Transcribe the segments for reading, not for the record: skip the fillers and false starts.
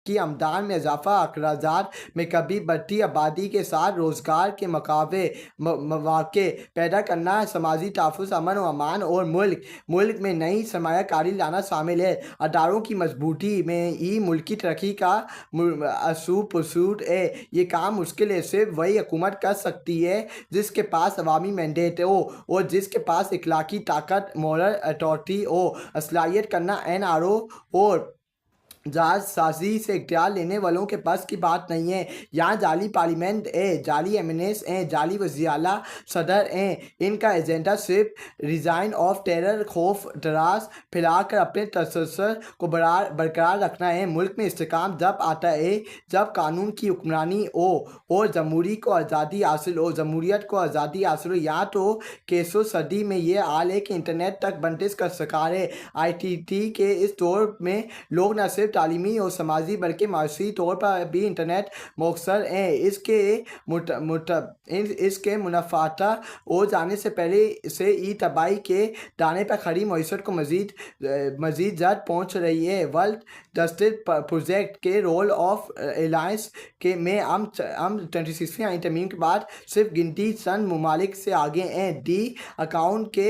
की आमदन में इजाफा, अखराजात में कभी बढ़ती आबादी के साथ रोज़गार के मौके पैदा करना, समाजी तहफ़्फ़ुज़, अमन व अमान और मुल्क में नई सरमायाकारी लाना शामिल है। अदारों की मजबूती में ही मुल्की तरक्की का असूल है। ये काम मुश्किल है सिर्फ वही हुकूमत कर सकती है जिसके पास अवामी मैंडेट हो और जिसके पास इखलाकी ताकत, मॉरल अथॉरिटी हो। असलाहियत करना एनआरओ और जालसाजी से इख्तियार लेने वालों के बस की बात नहीं है। यहाँ जाली पार्लियामेंट है, जाली एमएनएस हैं, जाली वज़ीर-ए-आला सदर हैं। इनका एजेंडा सिर्फ रिजाइन ऑफ टेरर, खौफ तरास फैलाकर अपने तसल्सल को बरकरार रखना है। मुल्क में इस्तेहकाम जब आता है जब कानून की हुक्मरानी हो और जमहूरियत को आज़ादी हासिल हो। यहाँ तो केसों सदी में ये हाल है कि इंटरनेट तक बंदिश का शिकार है। आईटी के इस दौर में लोग न सिर्फ तालीमी और समाजी बल्कि माशी तौर पर भी इंटरनेट मुखसर हैं। इसके मुनाफाता हो जाने से पहले से ही तबाही के दाने पर खड़ी मईशत को मजीद जद पहुँच रही है। वर्ल्ड जस्टिस प्रोजेक्ट के रोल ऑफ एलायंस के में हम 26वीं आईन तरमीम के बाद सिर्फ गिनती चंद ममालिक से आगे हैं। डी अकाउंट के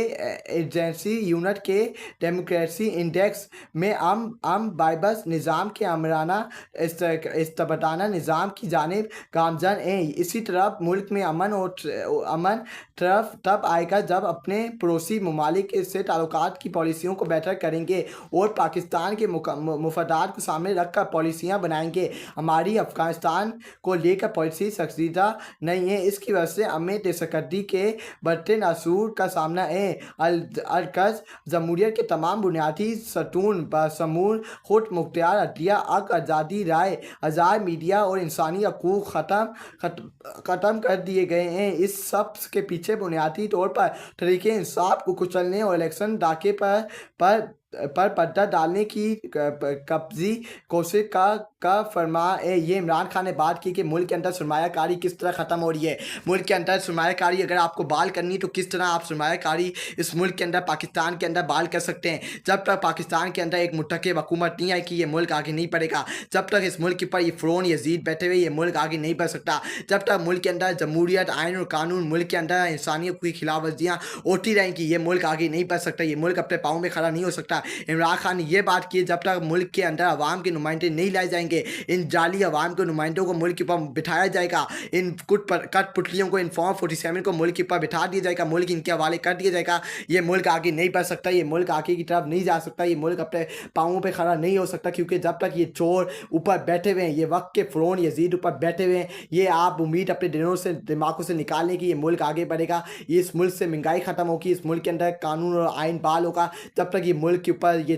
एजेंसी यूनिट के डेमोक्रेसी इंडेक्स में हम बाइबस निज़ाम के आमराना इस्तबदाना निज़ाम की जानिब गामजन हैं। इसी तरफ मुल्क में अमन तरफ तब आएगा जब अपने पड़ोसी ममालिक से ताल्लुकात की पॉलिसियों को बेहतर करेंगे और पाकिस्तान के मुफादात को सामने रखकर पॉलिसियाँ बनाएंगे। हमारी अफ़गानिस्तान को लेकर पॉलिसी संजीदा नहीं है। इसकी वजह से हमें दहशतगर्दी के बढ़ते नासूर का सामना है। अलकज़ जमहूरियत के तमाम बुनियादी सतून बशमूल खुद मुख्तियार अदलिया, हक, आज़ादी राय, आज़ाद मीडिया और इंसानी हकूक़ ख़त्म कर दिए गए हैं। इस सब के पीछे बुनियादी तौर पर तहरीके इंसाफ को कुचलने और इलेक्शन डाके पर पर्दा डालने की कब्ज़ी कोशिश का फरमा है। ये इमरान खान ने बात की कि मुल्क के अंदर सरमायाकारी किस तरह ख़त्म हो रही है। मुल्क के अंदर सरमायाकारी अगर आपको बाल करनी तो किस तरह आप सरमायाकारी इस मुल्क के अंदर पाकिस्तान के अंदर बाल कर सकते हैं। जब तक पाकिस्तान के अंदर एक मुत्तकिब हुकूमत नहीं आएगी ये मुल्क आगे नहीं बढ़ेगा। जब तक इस मुल्क के ऊपर ये फ़िरौन यज़ीद बैठे हुए ये मुल्क आगे नहीं बढ़ सकता। जब तक मुल्क के अंदर जमहूरियत, आइन और कानून, मुल्क के अंदर इंसानियत की खिलाफ वर्जियाँ होती रहेंगी ये मुल्क आगे नहीं बढ़ सकता। ये मुल्क अपने पाँव में खड़ा नहीं हो सकता। इमरान खान ने यह बात की जब तक मुल्क के अंदर अवाम के नुमाइंदे नहीं लाए जाएंगे, इन जाली अवाम के नुमाइंदों को मुल्क के ऊपर बिठाया जाएगा, इन कठपुतलियों को, इन फॉर्म 47 को मुल्क के ऊपर बिठा दिया जाएगा, मुल्क इनके हवाले कर दिया जाएगा, ये मुल्क आगे नहीं बढ़ सकता। ये मुल्क आगे की तरफ नहीं जा सकता। ये मुल्क अपने पाँवों पर खड़ा नहीं हो सकता क्योंकि जब तक ये चोर ऊपर बैठे हुए हैं, ये वक्त के फ़िरौन यज़ीद ऊपर बैठे हुए हैं, ये आप उम्मीद अपने दिमागों से निकालें कि ये मुल्क आगे बढ़ेगा। ये इस मुल्क से महंगाई ख़त्म होगी, इस मुल्क के अंदर कानून और आइन बहाल होगा। जब तक ये मुल्क के ऊपर ये